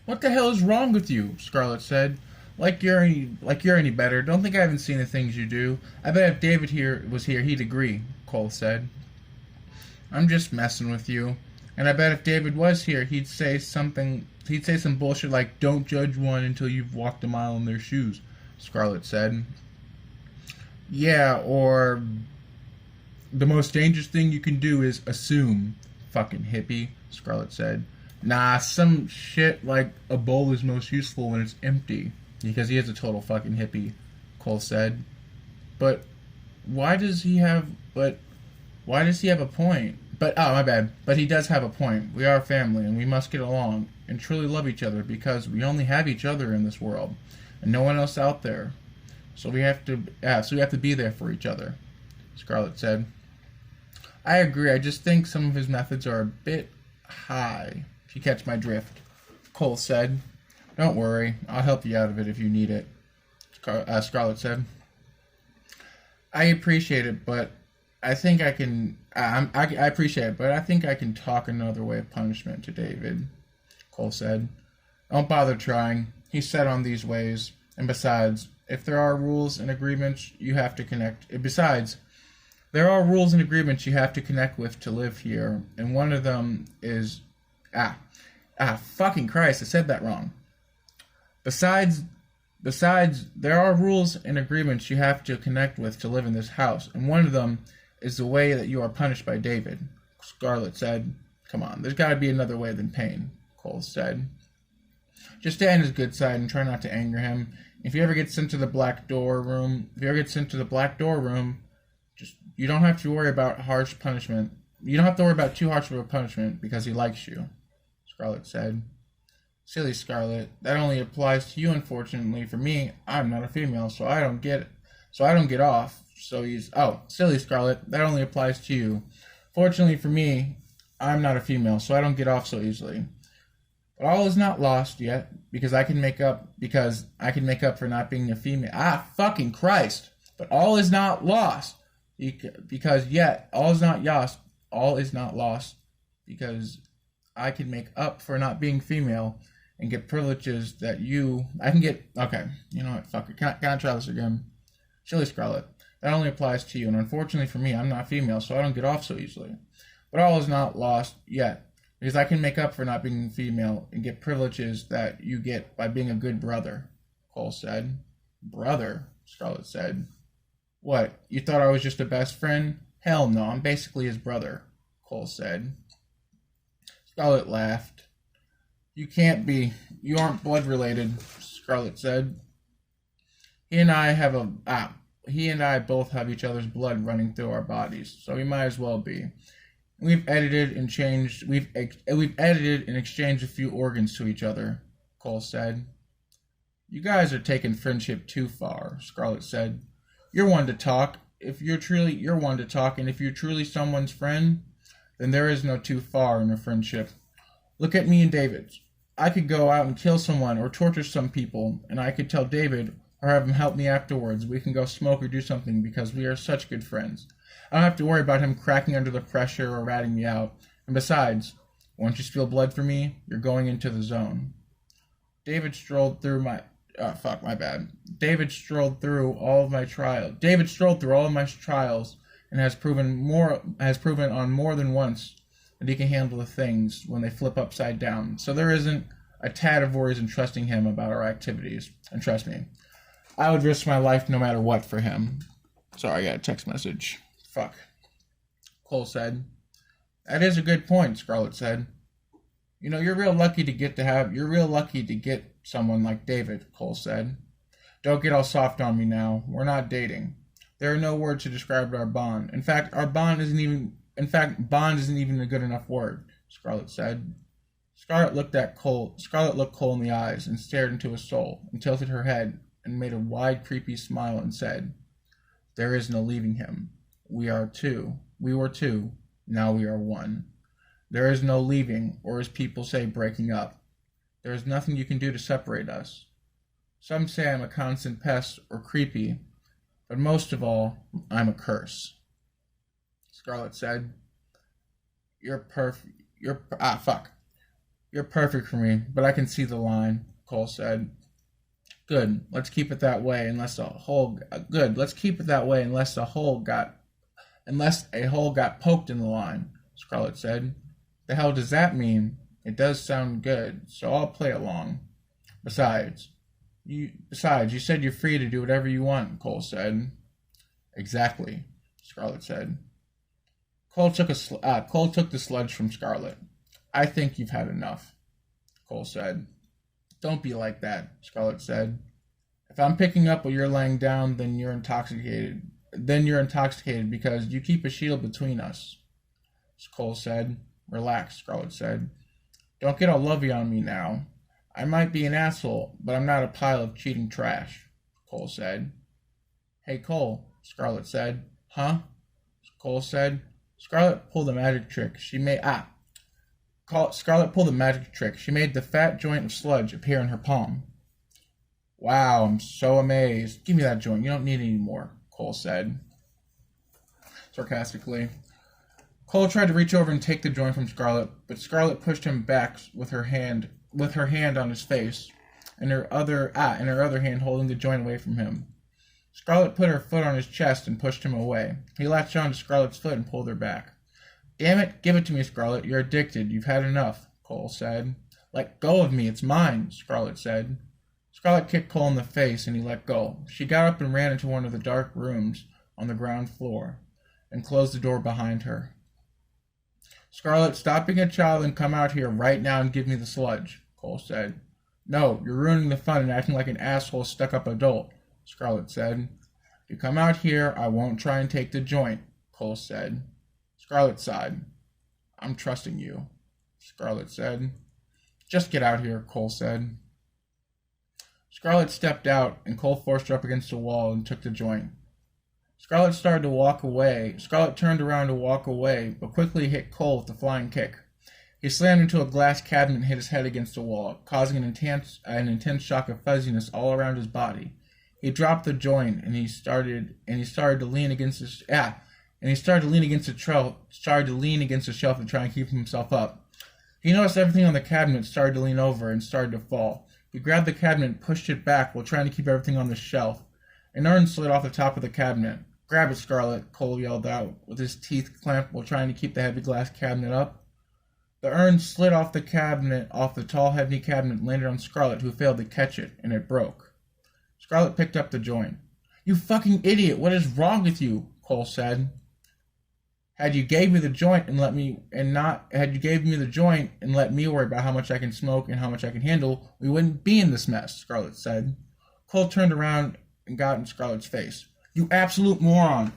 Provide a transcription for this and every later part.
What the hell is wrong with you? Scarlet said. Like you're any better. Don't think I haven't seen the things you do. I bet if David here was here, he'd agree, Cole said. I'm just messing with you. And I bet if David was here, he'd say some bullshit like, don't judge one until you've walked a mile in their shoes, Scarlet said. Yeah, or the most dangerous thing you can do is assume, fucking hippie, Scarlet said. Nah, some shit like a bowl is most useful when it's empty. Because he is a total fucking hippie, Cole said. But why does he have a point? Oh, my bad. But he does have a point. We are family and we must get along and truly love each other because we only have each other in this world and no one else out there. So we have to be there for each other, Scarlet said. I agree. I just think some of his methods are a bit high, if you catch my drift, Cole said. Don't worry. I'll help you out of it if you need it, Scarlet said. I appreciate it, but I think I can... I appreciate it, but I think I can talk another way of punishment to David, Cole said. Don't bother trying. He's set on these ways. And besides, if there are rules and agreements you have to connect... Besides, there are rules and agreements you have to connect with to live here, and one of them is... fucking Christ, I said that wrong. Besides, there are rules and agreements you have to connect with to live in this house, and one of them is the way that you are punished by David, Scarlet said. Come on, there's got to be another way than pain, Cole said. Just stay on his good side and try not to anger him. If he ever gets sent to the black door room, you don't have to worry about harsh punishment. You don't have to worry about too harsh of a punishment because he likes you, Scarlet said. Silly Scarlet, that only applies to you, unfortunately. For me, I'm not a female, so I don't get off. Silly Scarlet, that only applies to you. Fortunately for me, I'm not a female, so I don't get off so easily. But all is not lost yet, because I can make up for not being a female. Fucking Christ! But all is not lost, all is not lost, because I can make up for not being female and get privileges that I can get. Okay, you know what? Fuck it. Can I try this again? Silly Scarlet, that only applies to you, and unfortunately for me, I'm not female, so I don't get off so easily. But all is not lost yet, because I can make up for not being female and get privileges that you get by being a good brother, Cole said. Brother, Scarlet said. What, you thought I was just a best friend? Hell no, I'm basically his brother, Cole said. Scarlet laughed. You can't be. You aren't blood related, Scarlet said. He and I both have each other's blood running through our bodies, so we might as well be. We've edited and exchanged a few organs to each other, Cole said. You guys are taking friendship too far, Scarlet said. You're one to talk. And if you're truly someone's friend, then there is no too far in a friendship. Look at me and David. I could go out and kill someone or torture some people, and I could tell David or have him help me afterwards. We can go smoke or do something because we are such good friends. I don't have to worry about him cracking under the pressure or ratting me out. And besides, once you spill blood for me, you're going into the zone. David strolled through all of my trials and has proven on more than once that he can handle the things when they flip upside down. So there isn't a tad of worries in trusting him about our activities. And trust me, I would risk my life no matter what for him. Sorry, I got a text message. Fuck. Cole said. That is a good point, Scarlet said. You know, you're real lucky to get someone like David, Cole said. Don't get all soft on me now. We're not dating. There are no words to describe our bond. In fact, bond isn't even a good enough word, Scarlet said. Scarlet looked Cole in the eyes and stared into his soul and tilted her head and made a wide, creepy smile and said, There is no leaving him. We were two. Now we are one. There is no leaving, or as people say, breaking up. There is nothing you can do to separate us. Some say I'm a constant pest or creepy, but most of all, I'm a curse. Scarlet said, Fuck. You're perfect for me, but I can see the line, Cole said. Good. Let's keep it that way let's keep it that way unless a hole got poked in the line, Scarlet said. The hell does that mean? It does sound good, so I'll play along. Besides, you said you're free to do whatever you want, Cole said. Exactly, Scarlet said. Cole took the sludge from Scarlet. I think you've had enough, Cole said. Don't be like that, Scarlet said. If I'm picking up what you're laying down, then you're intoxicated. Because you keep a shield between us, Cole said. Relax, Scarlet said. Don't get all lovey on me now. I might be an asshole, but I'm not a pile of cheating trash, Cole said. Hey, Cole, Scarlet said. Huh? Cole said. Scarlet pulled a magic trick. Scarlet pulled a magic trick. She made the fat joint of sludge appear in her palm. Wow, I'm so amazed. Give me that joint. You don't need any more, Cole said, sarcastically. Cole tried to reach over and take the joint from Scarlet, but Scarlet pushed him back with her hand on his face, and her other hand holding the joint away from him. Scarlet put her foot on his chest and pushed him away. He latched onto Scarlet's foot and pulled her back. Damn it, give it to me, Scarlet. You're addicted. You've had enough, Cole said. Let go of me. It's mine, Scarlet said. Scarlet kicked Cole in the face, and he let go. She got up and ran into one of the dark rooms on the ground floor and closed the door behind her. Scarlet, stop being a child and come out here right now and give me the sludge, Cole said. No, you're ruining the fun and acting like an asshole stuck-up adult, Scarlet said. If you come out here, I won't try and take the joint, Cole said. Scarlet sighed. I'm trusting you, Scarlet said. Just get out here, Cole said. Scarlet stepped out, and Cole forced her up against the wall and took the joint. Scarlet started to walk away. Scarlet turned around to walk away, but quickly hit Cole with a flying kick. He slammed into a glass cabinet and hit his head against the wall, causing an intense shock of fuzziness all around his body. He dropped the joint, and he started to lean against the shelf to try and keep himself up. He noticed everything on the cabinet started to lean over and started to fall. He grabbed the cabinet and pushed it back while trying to keep everything on the shelf. An urn slid off the top of the cabinet. Grab it, Scarlet, Cole yelled out, with his teeth clamped while trying to keep the heavy glass cabinet up. The urn slid off the tall, heavy cabinet, and landed on Scarlet, who failed to catch it, and it broke. Scarlet picked up the joint. You fucking idiot, what is wrong with you? Cole said. Had you gave me the joint and let me worry about how much I can smoke and how much I can handle, we wouldn't be in this mess, Scarlet said. Cole turned around and got in Scarlet's face. You absolute moron.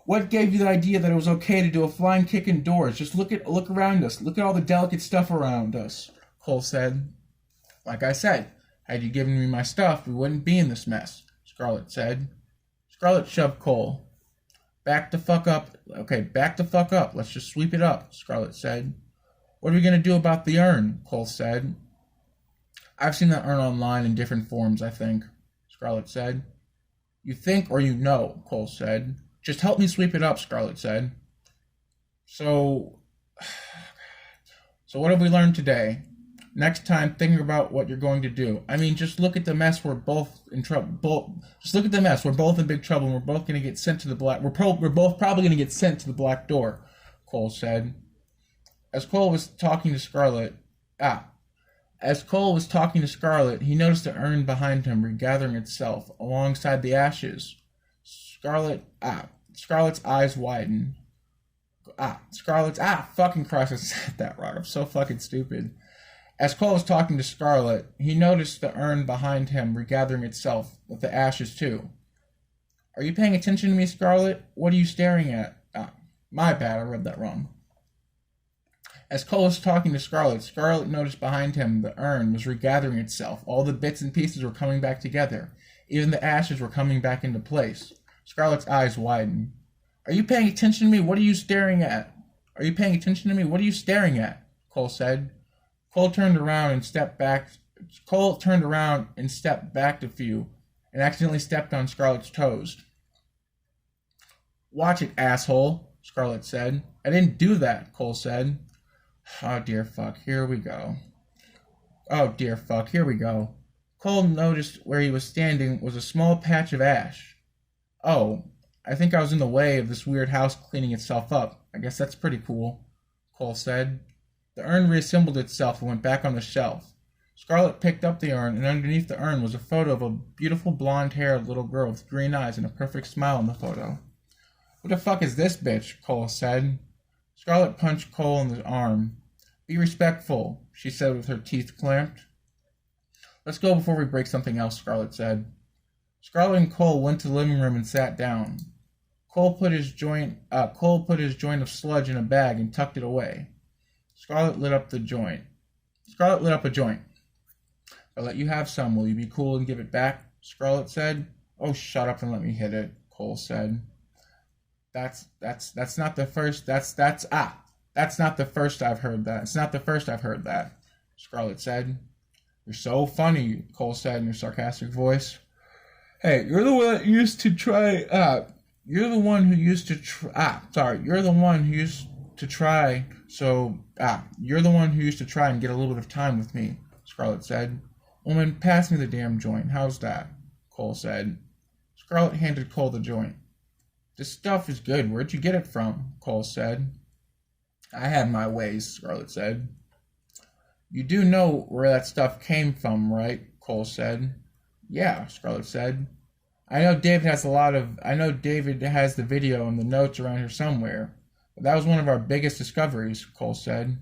What gave you the idea that it was okay to do a flying kick indoors? Just look around us. Look at all the delicate stuff around us, Cole said. Like I said, had you given me my stuff, we wouldn't be in this mess, Scarlet said. Scarlet shoved Cole. Back the fuck up. Okay, back the fuck up. Let's just sweep it up, Scarlet said. What are we going to do about the urn? Cole said. I've seen that urn online in different forms, I think, Scarlet said. You think or you know, Cole said. Just help me sweep it up, Scarlet said. So what have we learned today? Next time, think about what you're going to do. I mean, just look at the mess. We're both in trouble. Just look at the mess. We're both in big trouble, and we're both going to get sent to the black. We're both probably going to get sent to the black door, Cole said. As Cole was talking to Scarlet, he noticed the urn behind him regathering itself alongside the ashes. Scarlet's eyes widened. Fucking Christ, I said that wrong. I'm so fucking stupid. As Cole was talking to Scarlet, he noticed the urn behind him regathering itself with the ashes too. Are you paying attention to me, Scarlet? What are you staring at? My bad, I read that wrong. As Cole was talking to Scarlet, Scarlet noticed behind him the urn was regathering itself. All the bits and pieces were coming back together. Even the ashes were coming back into place. Scarlet's eyes widened. Are you paying attention to me? What are you staring at? Are you paying attention to me? What are you staring at? Cole said. Cole turned around and stepped back a few and accidentally stepped on Scarlet's toes. Watch it, asshole, Scarlet said. I didn't do that, Cole said. Oh, dear fuck. Here we go. Oh dear fuck, here we go. Cole noticed where he was standing was a small patch of ash. Oh, I think I was in the way of this weird house cleaning itself up. I guess that's pretty cool, Cole said. The urn reassembled itself and went back on the shelf. Scarlet picked up the urn, and underneath the urn was a photo of a beautiful blonde-haired little girl with green eyes and a perfect smile in the photo. What the fuck is this bitch? Cole said. Scarlet punched Cole in the arm. Be respectful, she said with her teeth clamped. Let's go before we break something else, Scarlet said. Scarlet and Cole went to the living room and sat down. Cole put his joint of sludge in a bag and tucked it away. Scarlet lit up a joint. I'll let you have some. Will you be cool and give it back? Scarlet said. Oh, shut up and let me hit it, Cole said. That's not the first. That's not the first I've heard that. It's not the first I've heard that, Scarlet said. You're so funny, Cole said in a sarcastic voice. Hey, you're the one who used to try. You're the one who used to try. You're the one who used to try. You're the one who used to try and get a little bit of time with me, Scarlet said. Woman, pass me the damn joint. How's that? Cole said. Scarlet handed Cole the joint. This stuff is good. Where'd you get it from? Cole said. I had my ways, Scarlet said. You do know where that stuff came from, right? Cole said. Yeah, Scarlet said. I know David has the video and the notes around here somewhere. But that was one of our biggest discoveries, Cole said.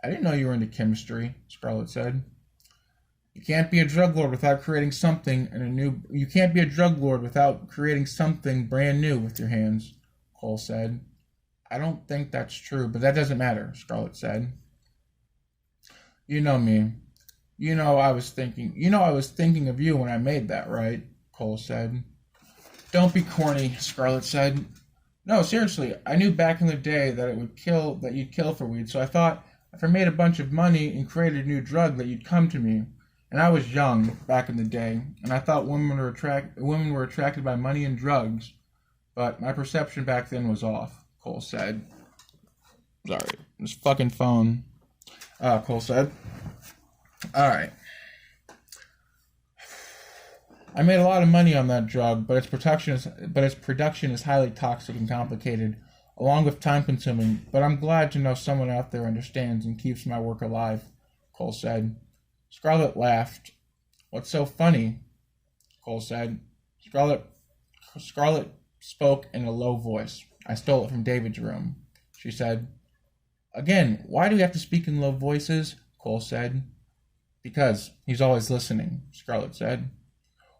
I didn't know you were into chemistry, Scarlet said. You can't be a drug lord without creating something brand new with your hands, Cole said. I don't think that's true, but that doesn't matter, Scarlet said. You know me. I was thinking of you when I made that, right? Cole said. Don't be corny, Scarlet said. No, seriously, I knew back in the day that you'd kill for weed, so I thought if I made a bunch of money and created a new drug that you'd come to me. And I was young back in the day, and I thought women were attracted by money and drugs, but my perception back then was off, Cole said. Sorry, this fucking phone. Cole said. Alright. I made a lot of money on that drug, but its production is highly toxic and complicated, along with time-consuming, but I'm glad to know someone out there understands and keeps my work alive, Cole said. Scarlet laughed. What's so funny? Cole said. Scarlet spoke in a low voice. I stole it from David's room, she said. Again, why do we have to speak in low voices? Cole said. Because he's always listening, Scarlet said.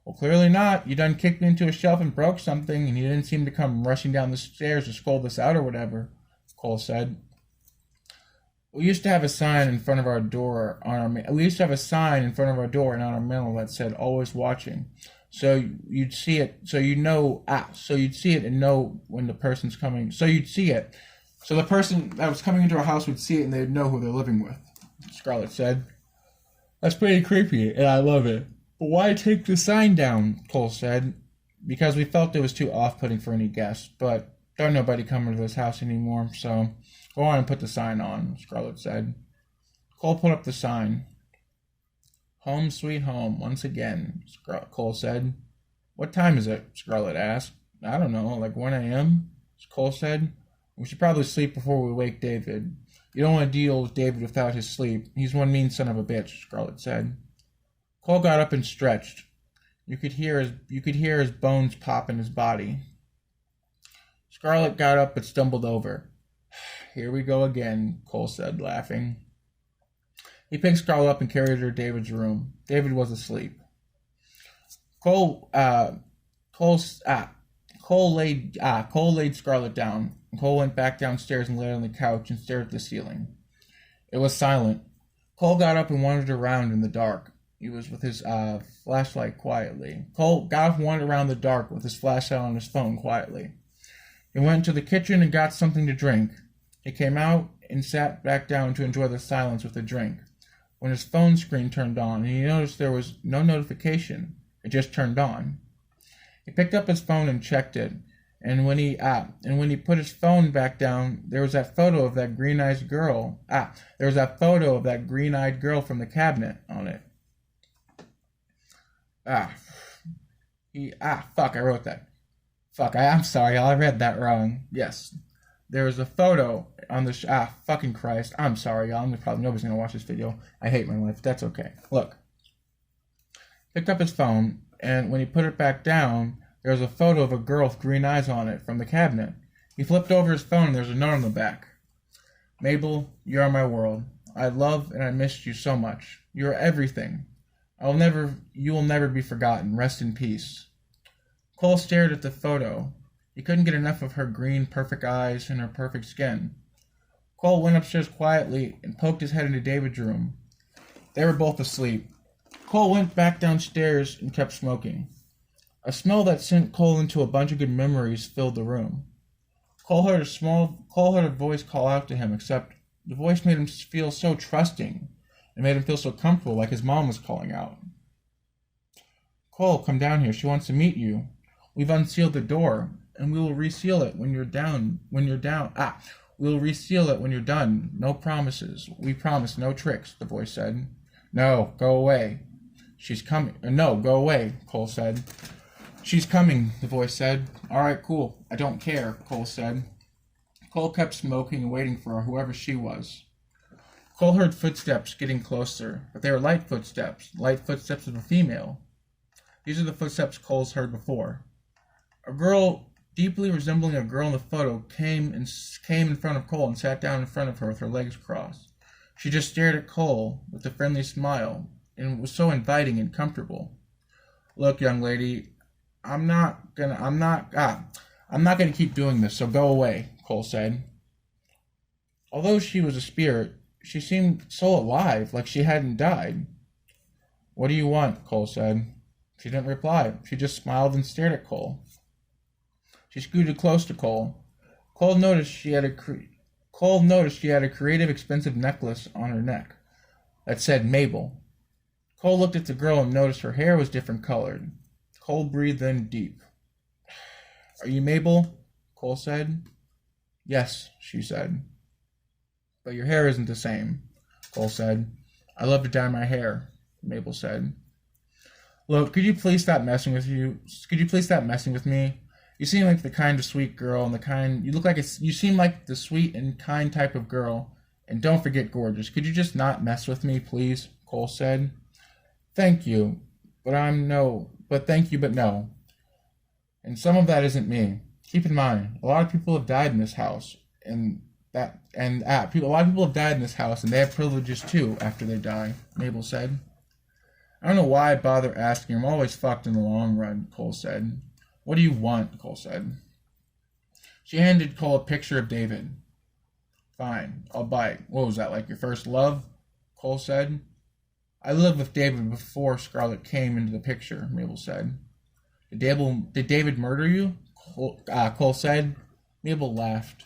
Well, clearly not. You done kicked me into a shelf and broke something, and you didn't seem to come rushing down the stairs to scold us out or whatever, Cole said. We used to have a sign in front of our door and on our mantel that said "Always watching." So you'd see it. So you'd see it and know when the person's coming. So you'd see it. So the person that was coming into our house would see it and they'd know who they're living with. Scarlet said. That's pretty creepy, and I love it. But why take the sign down? Cole said. Because we felt it was too off-putting for any guests. But don't nobody come into this house anymore, so. Go on and put the sign on, Scarlet said. Cole put up the sign. Home sweet home, once again, Cole said. What time is it? Scarlet asked. I don't know, like 1 a.m., Cole said. We should probably sleep before we wake David. You don't want to deal with David without his sleep. He's one mean son of a bitch, Scarlet said. Cole got up and stretched. You could hear his bones pop in his body. Scarlet got up but stumbled over. Here we go again, Cole said, laughing. He picked Scarlet up and carried her to David's room. David was asleep. Cole laid Scarlet down. Cole went back downstairs and lay on the couch and stared at the ceiling. It was silent. Cole got up and wandered around in the dark. He was with his flashlight quietly. Cole got up and wandered around the dark with his flashlight on his phone quietly. He went to the kitchen and got something to drink. He came out and sat back down to enjoy the silence with a drink. When his phone screen turned on, and he noticed there was no notification, it just turned on. He picked up his phone and checked it. And when he put his phone back down, there was that photo of that green-eyed girl. There was that photo of that green-eyed girl from the cabinet on it. Fuck, I wrote that. Fuck, I'm sorry, I read that wrong. Yes. There was a photo on the fucking Christ. I'm sorry, y'all. Nobody's gonna watch this video. I hate my life. That's okay. Look. Picked up his phone, and when he put it back down, there was a photo of a girl with green eyes on it from the cabinet. He flipped over his phone, and there's a note on the back. Mabel, you are my world. I love and I missed you so much. You are everything. You will never be forgotten. Rest in peace. Cole stared at the photo. He couldn't get enough of her green, perfect eyes and her perfect skin. Cole went upstairs quietly and poked his head into David's room. They were both asleep. Cole went back downstairs and kept smoking. A smell that sent Cole into a bunch of good memories filled the room. Cole heard a voice call out to him, except the voice made him feel so trusting. It made him feel so comfortable, like his mom was calling out. Cole, come down here. She wants to meet you. We've unsealed the door, and we will reseal it when you're down. We'll reseal it when you're done. No promises. We promise no tricks, the voice said. No, go away. She's coming. No, go away, Cole said. She's coming, the voice said. All right, cool. I don't care, Cole said. Cole kept smoking and waiting for whoever she was. Cole heard footsteps getting closer, but they were light footsteps of a female. These are the footsteps Cole's heard before. A girl deeply resembling a girl in the photo came in front of Cole and sat down in front of her with her legs crossed. She just stared at Cole with a friendly smile, and was so inviting and comfortable. Look, young lady, I'm not gonna keep doing this, so go away, Cole said. Although she was a spirit, she seemed so alive, like she hadn't died. What do you want? Cole said. She didn't reply. She just smiled and stared at Cole. She scooted close to Cole. Cole noticed she had a creative, expensive necklace on her neck that said Mabel. Cole looked at the girl and noticed her hair was different colored. Cole breathed in deep. Are you Mabel? Cole said. Yes, she said. But your hair isn't the same, Cole said. I love to dye my hair, Mabel said. Look, could you please stop messing with me? You seem like the kind of sweet girl and you seem like the sweet and kind type of girl, and don't forget gorgeous. Could you just not mess with me, please? Cole said. Thank you, but no. And some of that isn't me. Keep in mind, a lot of people have died in this house, and they have privileges too after they die, Mabel said. I don't know why I bother asking. I'm always fucked in the long run, Cole said. What do you want? Cole said. She handed Cole a picture of David. Fine, I'll buy it. What was that, like your first love? Cole said. I lived with David before Scarlett came into the picture, Mabel said. Did David murder you? Cole said. Mabel laughed.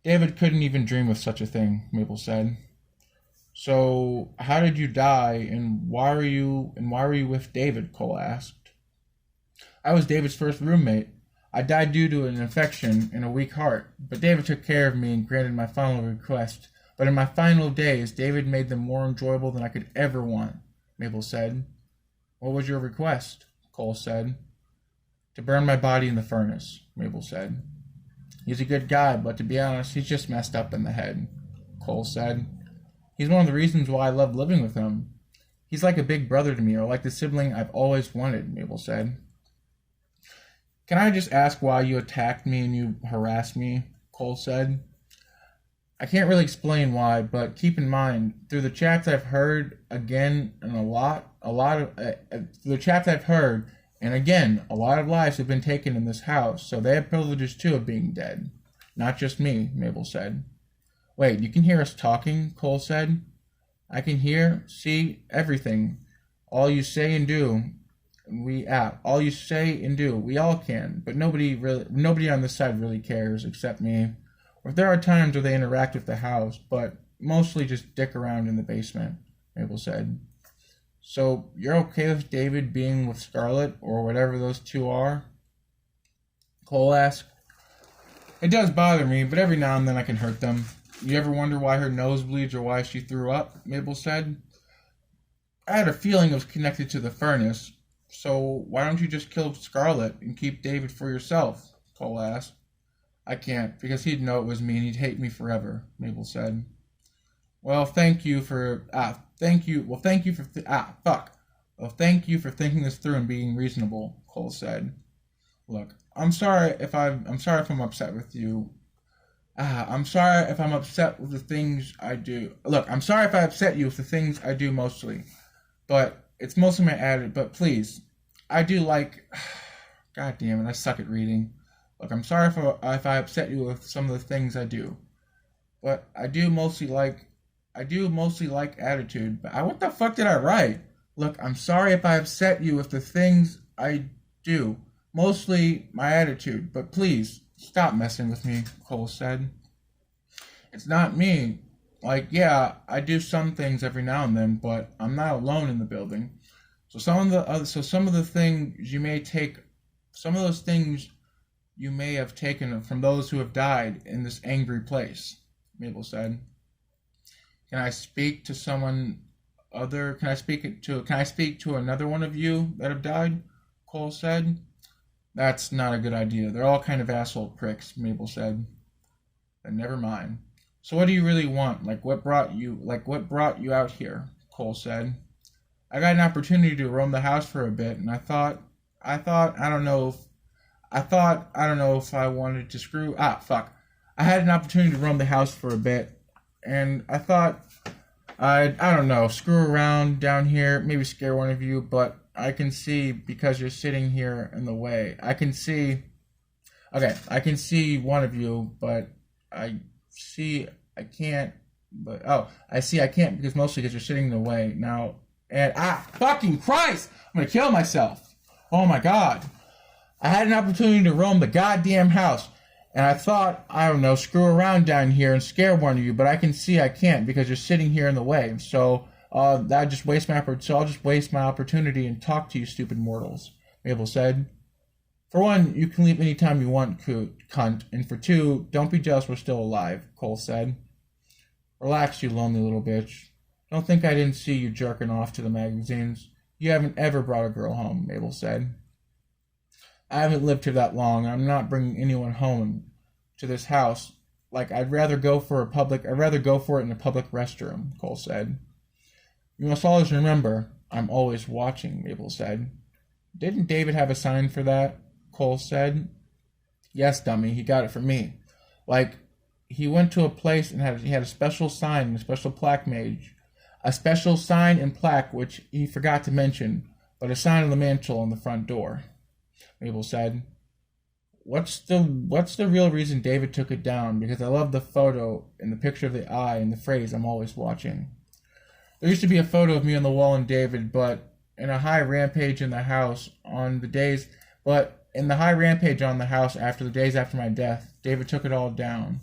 David couldn't even dream of such a thing, Mabel said. So, how did you die, and why were you with David? Cole asked. I was David's first roommate. I died due to an infection and a weak heart, but David took care of me and granted my final request. But in my final days, David made them more enjoyable than I could ever want, Mabel said. What was your request? Cole said. To burn my body in the furnace, Mabel said. He's a good guy, but to be honest, he's just messed up in the head, Cole said. He's one of the reasons why I love living with him. He's like a big brother to me, or like the sibling I've always wanted, Mabel said. Can I just ask why you attacked me and you harassed me? Cole said. I can't really explain why, but keep in mind, through the chats I've heard again and a lot of lives have been taken in this house, so they have privileges too of being dead. Not just me, Mabel said. Wait, you can hear us talking? Cole said. I can hear, see, everything. All you say and do. We all can, but nobody on this side really cares except me. Or there are times where they interact with the house, but mostly just dick around in the basement, Mabel said. So, you're okay with David being with Scarlett, or whatever those two are? Cole asked. It does bother me, but every now and then I can hurt them. You ever wonder why her nose bleeds or why she threw up? Mabel said. I had a feeling it was connected to the furnace. So why don't you just kill Scarlet and keep David for yourself? Cole asked. I can't, because he'd know it was me and he'd hate me forever, Mabel said. Well, thank you for thank you for thinking this through and being reasonable, Cole said. Look, I'm sorry if I'm upset with you. I'm sorry if I'm upset with the things I do. Look, I'm sorry if I upset you with the things I do mostly. But it's mostly my attitude. But please, I do like... God damn it, I suck at reading. Look, I'm sorry if I upset you with some of the things I do. But I do mostly like attitude. But what the fuck did I write? Look, I'm sorry if I upset you with the things I do. Mostly my attitude. But please, stop messing with me, Cole said. It's not me. Like, yeah, I do some things every now and then, but I'm not alone in the building. So some of the things you may take, some of those things you may have taken from those who have died in this angry place, Mabel said. Can I speak to another one of you that have died? Cole said. That's not a good idea. They're all kind of asshole pricks, Mabel said. Then never mind. So what do you really want? What brought you out here? Cole said. I got an opportunity to roam the house for a bit, and I don't know if I wanted to screw. I had an opportunity to roam the house for a bit, and I thought I don't know, screw around down here, maybe scare one of you, but I can see because you're sitting here in the way. I can see one of you, but I can't because mostly because you're sitting in the way now. And fucking Christ! I'm gonna kill myself. Oh my God. I had an opportunity to roam the goddamn house, and I thought, I don't know, screw around down here and scare one of you, but I can see I can't because you're sitting here in the way. So I'll just waste my opportunity and talk to you stupid mortals, Mabel said. For one, you can leave any time you want, cunt, and for two, don't be jealous we're still alive, Cole said. Relax, you lonely little bitch. Don't think I didn't see you jerking off to the magazines. You haven't ever brought a girl home, Mabel said. I haven't lived here that long, and I'm not bringing anyone home to this house. I'd rather go for it in a public restroom, Cole said. You must always remember, I'm always watching, Mabel said. Didn't David have a sign for that? Cole said. Yes, dummy, he got it from me. He went to a place and he had a special sign and a special plaque made. A special sign and plaque which he forgot to mention, but a sign on the mantle on the front door, Mabel said. What's the real reason David took it down? Because I love the photo and the picture of the eye and the phrase, I'm always watching. There used to be a photo of me on the wall and David, but in a high rampage on the house after the days after my death, David took it all down.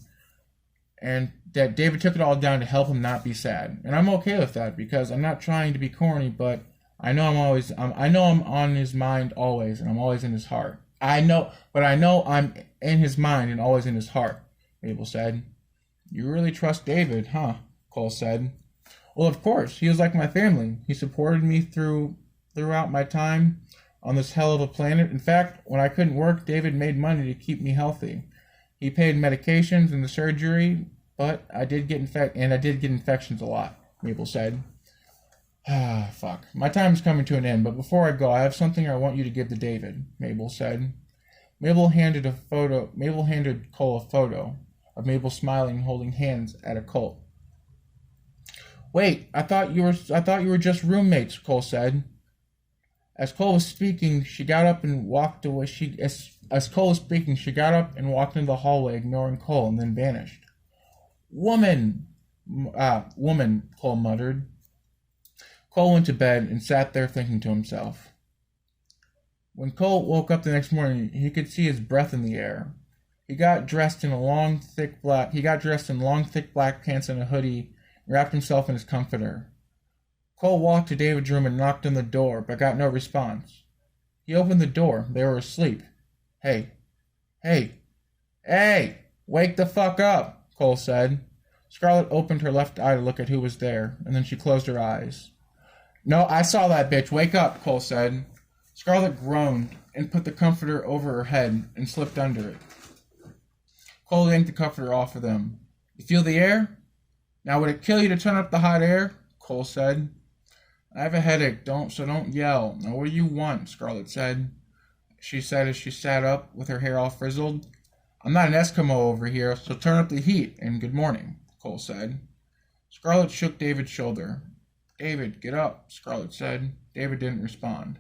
And that David took it all down to help him not be sad. And I'm okay with that because I'm not trying to be corny, but I know I'm on his mind always, and I'm always in his heart. I know I'm in his mind and always in his heart, Mabel said. You really trust David, huh? Cole said. Well, of course. He was like my family. He supported me throughout my time on this hell of a planet. In fact, when I couldn't work, David made money to keep me healthy. He paid medications and the surgery, but I did get infections a lot, Mabel said. Fuck. My time is coming to an end, but before I go, I have something I want you to give to David, Mabel said. Mabel handed Cole a photo of Mabel smiling and holding hands at a Colt. Wait, I thought you were just roommates, Cole said. As Cole was speaking, she got up and walked away. As Cole was speaking, she got up and walked into the hallway, ignoring Cole, and then vanished. Woman, Cole muttered. Cole went to bed and sat there thinking to himself. When Cole woke up the next morning, he could see his breath in the air. He got dressed in long, thick black pants and a hoodie, and wrapped himself in his comforter. Cole walked to David's room and knocked on the door, but got no response. He opened the door. They were asleep. Hey, Wake the fuck up, Cole said. Scarlet opened her left eye to look at who was there, and then she closed her eyes. No, I saw that bitch. Wake up, Cole said. Scarlet groaned and put the comforter over her head and slipped under it. Cole yanked the comforter off of them. You feel the air? Now would it kill you to turn up the hot air? Cole said. I have a headache, so don't yell. Now what do you want? Scarlet said. She said as she sat up with her hair all frizzled. I'm not an Eskimo over here, so turn up the heat, and good morning, Cole said. Scarlet shook David's shoulder. David, get up, Scarlet said. David didn't respond.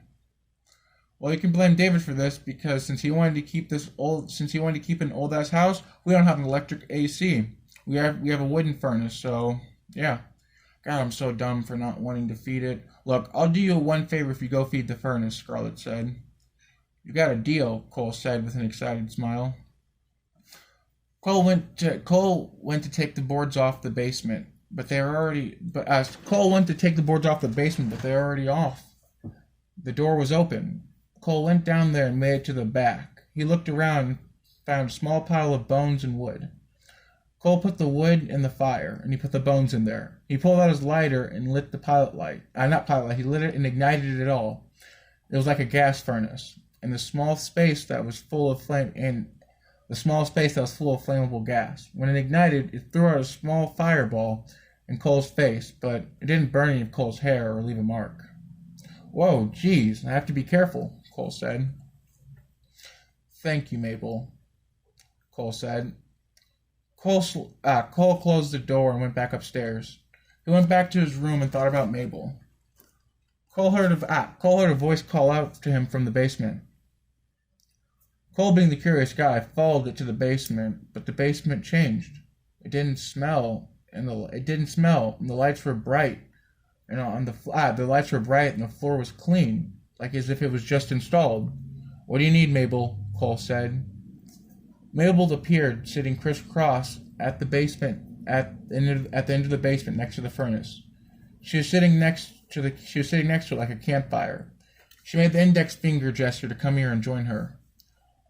Well, you can blame David for this because since he wanted to keep an old ass house, we don't have an electric AC. We have a wooden furnace, so yeah. God, I'm so dumb for not wanting to feed it. Look, I'll do you one favor if you go feed the furnace, Scarlet said. You got a deal, Cole said with an excited smile. Cole went to take the boards off the basement, but they were already. But as Cole went to take the boards off the basement, but they were already off. The door was open. Cole went down there and made it to the back. He looked around and found a small pile of bones and wood. Cole put the wood in the fire, and he put the bones in there. He pulled out his lighter and lit the he lit it and ignited it all. It was like a gas furnace, and the small space that was full of flammable gas. When it ignited, it threw out a small fireball in Cole's face, but it didn't burn any of Cole's hair or leave a mark. Whoa, geez, I have to be careful, Cole said. Thank you, Mabel, Cole said. Cole closed the door and went back upstairs. He went back to his room and thought about Mabel. Cole heard a voice call out to him from the basement. Cole, being the curious guy, followed it to the basement, but the basement changed. It didn't smell, and the lights were bright. And the lights were bright, and the floor was clean, like as if it was just installed. What do you need, Mabel? Cole said. Mabel appeared, sitting crisscross at the end of the basement, next to the furnace. She was sitting next to it like a campfire. She made the index finger gesture to come here and join her.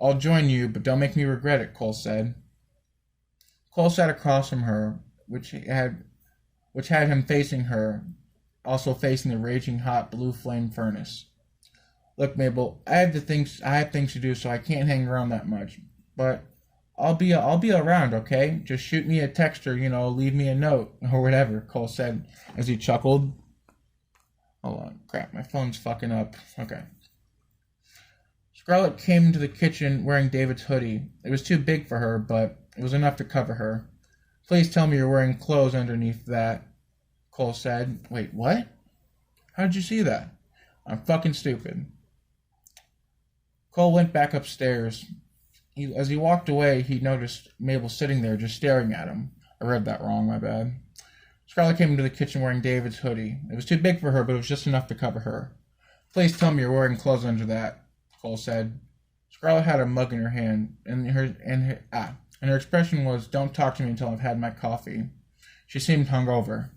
I'll join you, but don't make me regret it, Cole said. Cole sat across from her, which had him facing her, also facing the raging hot blue flame furnace. Look, Mabel, I have things to do, so I can't hang around that much. But I'll be around, okay? Just shoot me a text or, leave me a note or whatever, Cole said as he chuckled. Hold on, crap, my phone's fucking up. Okay. Scarlet came into the kitchen wearing David's hoodie. It was too big for her, but it was enough to cover her. Please tell me you're wearing clothes underneath that, Cole said. Wait, what? How'd you see that? I'm fucking stupid. Cole went back upstairs. As he walked away, he noticed Mabel sitting there just staring at him. I read that wrong, my bad. Scarlet came into the kitchen wearing David's hoodie. It was too big for her, but it was just enough to cover her. Please tell me you're wearing clothes under that, Cole said. Scarlet had a mug in her hand, and her expression was, don't talk to me until I've had my coffee. She seemed hungover.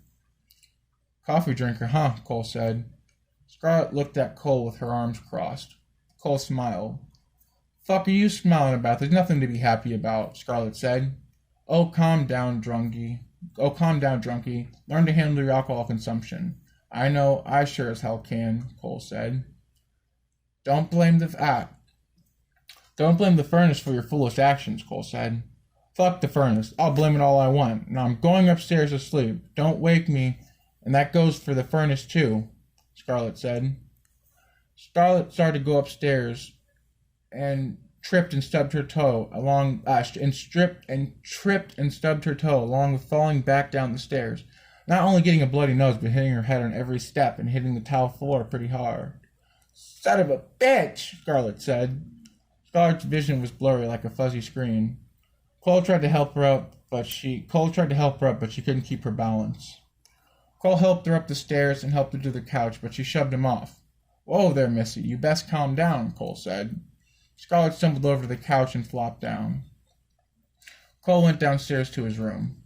Coffee drinker, huh? Cole said. Scarlet looked at Cole with her arms crossed. Cole smiled. Fuck are you smiling about? There's nothing to be happy about, Scarlet said. Oh, calm down, drunkie. Learn to handle your alcohol consumption. I know, I sure as hell can, Cole said. Don't blame the furnace for your foolish actions, Cole said. Fuck the furnace. I'll blame it all I want. Now I'm going upstairs to sleep. Don't wake me. And that goes for the furnace too, Scarlet said. Scarlet started to go upstairs and tripped and stubbed her toe along with falling back down the stairs, not only getting a bloody nose but hitting her head on every step and hitting the tile floor pretty hard. Son of a bitch, Scarlet said. Scarlet's vision was blurry like a fuzzy screen. Cole tried to help her up, but she couldn't keep her balance. Cole helped her up the stairs and helped her to the couch, but she shoved him off. Whoa there, Missy, you best calm down, Cole said. Scarlet stumbled over to the couch and flopped down. Cole went downstairs to his room.